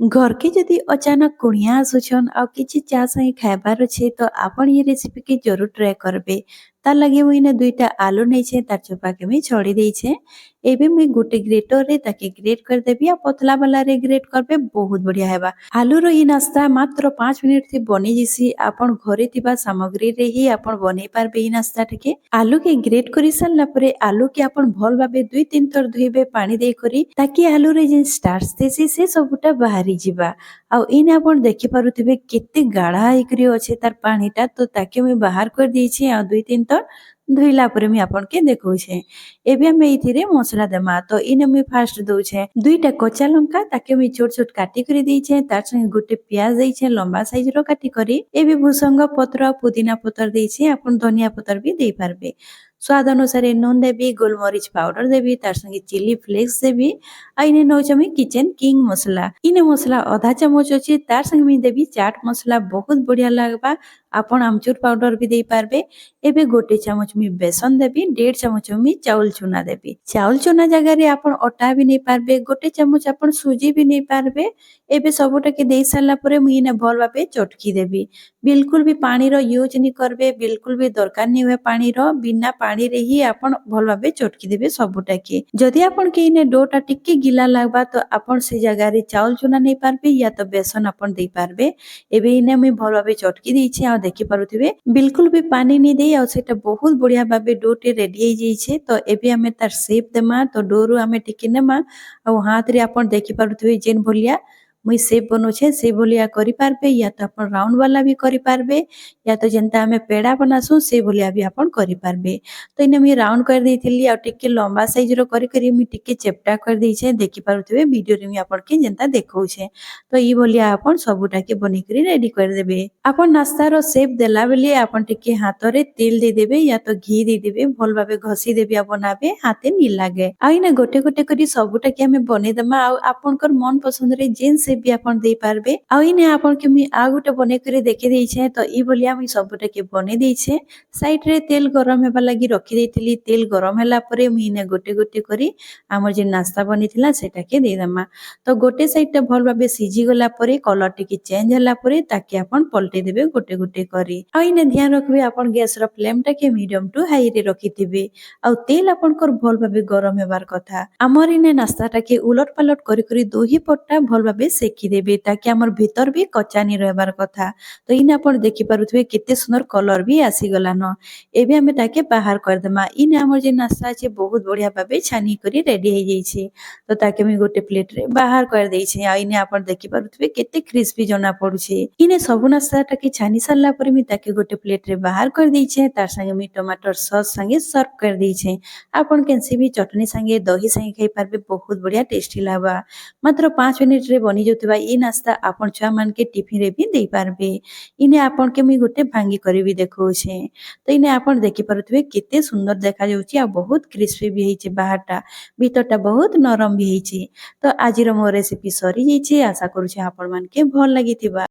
घर के जदि अचानक कुणिया आसुछन और किछि चा संगे खाइबार अच्छे तो आपण ये रेसिपी के जरूर ट्राए करबे। तार लगे मुई ने दुईटा आलू नहीं छे तार चोपा के मुई छड़ी देई छे। एबे मुई गुटे ग्रेटर रे ताके ग्रेट कर देबी आ पतला वाला रे ग्रेट करबे बहुत बढ़िया हेबा। आलू रो ई नाश्ता मात्र 5 मिनिट थी बनी जिसी आपण घरे थिबा सामग्री रे ही आपण बनै पारबे ई नाश्ता टिके। आलू के ग्रेट करि सारला परे आलू के आपण भल भाबे 2-3 थर धुइबे पानी देई करी ताकि आलू रे जे स्टार्च देसी से सबुटा बाहरी जिबा। आउ इने आपण देखि पारुथिबे केते गाढ़ा हेकरी अछि तार पानीटा तो ताके मुई बाहर कर दी छी आ 2-3 थर धुइला परे मुई आपण के देखौछे। एबे हम एथिरे मसला देमा तो इने मुई फास्ट दउछे दुईटा कच्चा लंका ताके मुई छोट छोट काटी करी देइछे तार संगे गुटे प्याज देइछे लंबा साइज रो काटी करी। एबे भुसंग पत्र पुदीना पत्र देइछे आपण धनिया पत्र भी देई पारबे। स्वाद अनुसार नून देबी गोलमरीच पाउडर देबी तार संगे चिली फ्लेक्स देबी आ इने नौचे मुई किचन किंग मसला इने मसला आधा चम्मच अछि तार संगे मुई देबी चाट मसला बहुत बढ़िया लागबा। आपण आमचूर पाउडर भी देई पारबे। एबे गोटे चम्मच मुई बेसन देबी 1.5 चम्मच मुई चाउल चूना देबी। चाउल चूना जगह रे आपण अटा भी नहीं पारबे गोटे चम्मच आपण सुजी भी नहीं पारबे। एबे सबुटा के देई सारला परे मुई ने भल भाबे चटकी देबी। बिल्कुल भी पानी रो यूज नहीं करबे बिल्कुल भी दरकार नहीं हुए पानी रो बिना पानी रे ही आपण भल भाबे चटकी देबे सबुटा के। जदि आपण के इने डोटा टिके गिला लागबा तो आपण से जगह रे चाउल चूना नहीं पारबे या तो बेसन आपण देई पारबे। एबे इने मुई भल भाबे चटकी देइछे आ देखि पारुथिबे बिल्कुल भी पानी नहीं देई आ सेटा बहुत बढ़िया भाबे डोटे रेडी हो जाइछे। तो एबे हमें तार शेप देमा तो डोरू हमें टिके नेमा आ हाथ रे आपण देखि पारुथिबे जेन भलिया मुई शेप बनोछे से भलिया करि पारबे या तो आपण राउंड वाला भी करि पारबे या तो जेनता हमें पेड़ा बनासु से भलिया भी आपण करि पारबे। तो इने मुई राउंड कर देइथिली आ टिके लंबा साइज रो करि करि मुई टिके चेप्टा कर देइछे देखि पारुथिबे वीडियो रे मुई आपण के जेनता देखौछे। तो ई भलिया आपण सबुटा के बनि करि रेडी कर देबे। आपण नाश्ता रो शेप देला बेले आपण टिके हाथ रे तेल दे देबे या तो घी दे देबे भल भाबे घसी देबे आ बनाबे हाथे नी लागे। आ इने गोटे गोटे करी सबुटा के हमें बने दमा आ आपनकर मन पसंद रे जेन से भी आपण दे पारबे। आ इने आपण के मी आ गोटे बने करी देखि देइछे तो ई भलिया मुई सबुटा के बने देइछे। साइड रे तेल गरम हेबा लागि रखि देइथिली तेल गरम होला परे मुई इने गोटे गोटे करी हमर जे नाश्ता बनिथिला सेटा के दे दमा। तो गोटे साइड टा भल भाबे सिझी गला परे कलर टिके चेंज होला परे ताके आपण पलटे देबे गोटे गोटे करी। आ इने ध्यान रखबे आपण गैस रो फ्लेम टा के मीडियम टू हाई रे रखिथिबे आ तेल आपनकर भल भाबे गरम हेबार कथा। हमर इने नाश्ता टा के उलट पालट करी करी दुही पट्टा भल भाबे सेकी देबे ताकि हमर भीतर भी कच्चा नी रहबार कथा। तो इने आपण देखि पारुथबे केते सुंदर कलर भी आसी गला न। एबे हमें ताके बाहर कर देमा। इने हमर जे नाश्ता छै बहुत बढ़िया भाबे छानी करी रेडी हो जाई छै। तो ताके मी गोटे प्लेट रे बाहर कर देई छै आ इने आपण देखि पारुथबे केते क्रिस्पी जना पडुछे। इने सब नाश्ता टा के छानी सारला परे मी ताके गोटे प्लेट रे बाहर कर देई छै तार संगे मी टमाटर सॉस संगे सर्व कर देई छै। आपण केनसी भी चटनी संगे दही संगे खाई पारबे बहुत बढ़िया टेस्टी लागबा। मात्र 5 मिनिट रे बनि जउतबा ई नाश्ता आपण छुआ मान के टिफिन रे भी देई पारबे। इने आपण के मी गोटे भांगी करी भी देखौछे। तो इने आपण देखि पारुथबे केते सुंदर देखा जाउची आ बहुत क्रिस्पी भी हेइचे बाहरटा भीतरटा बहुत नरम भी हेइचे। तो आजिर मो रेसिपी सरी जाइछे आशा करूछे आपण मान के भल लागिथिबा।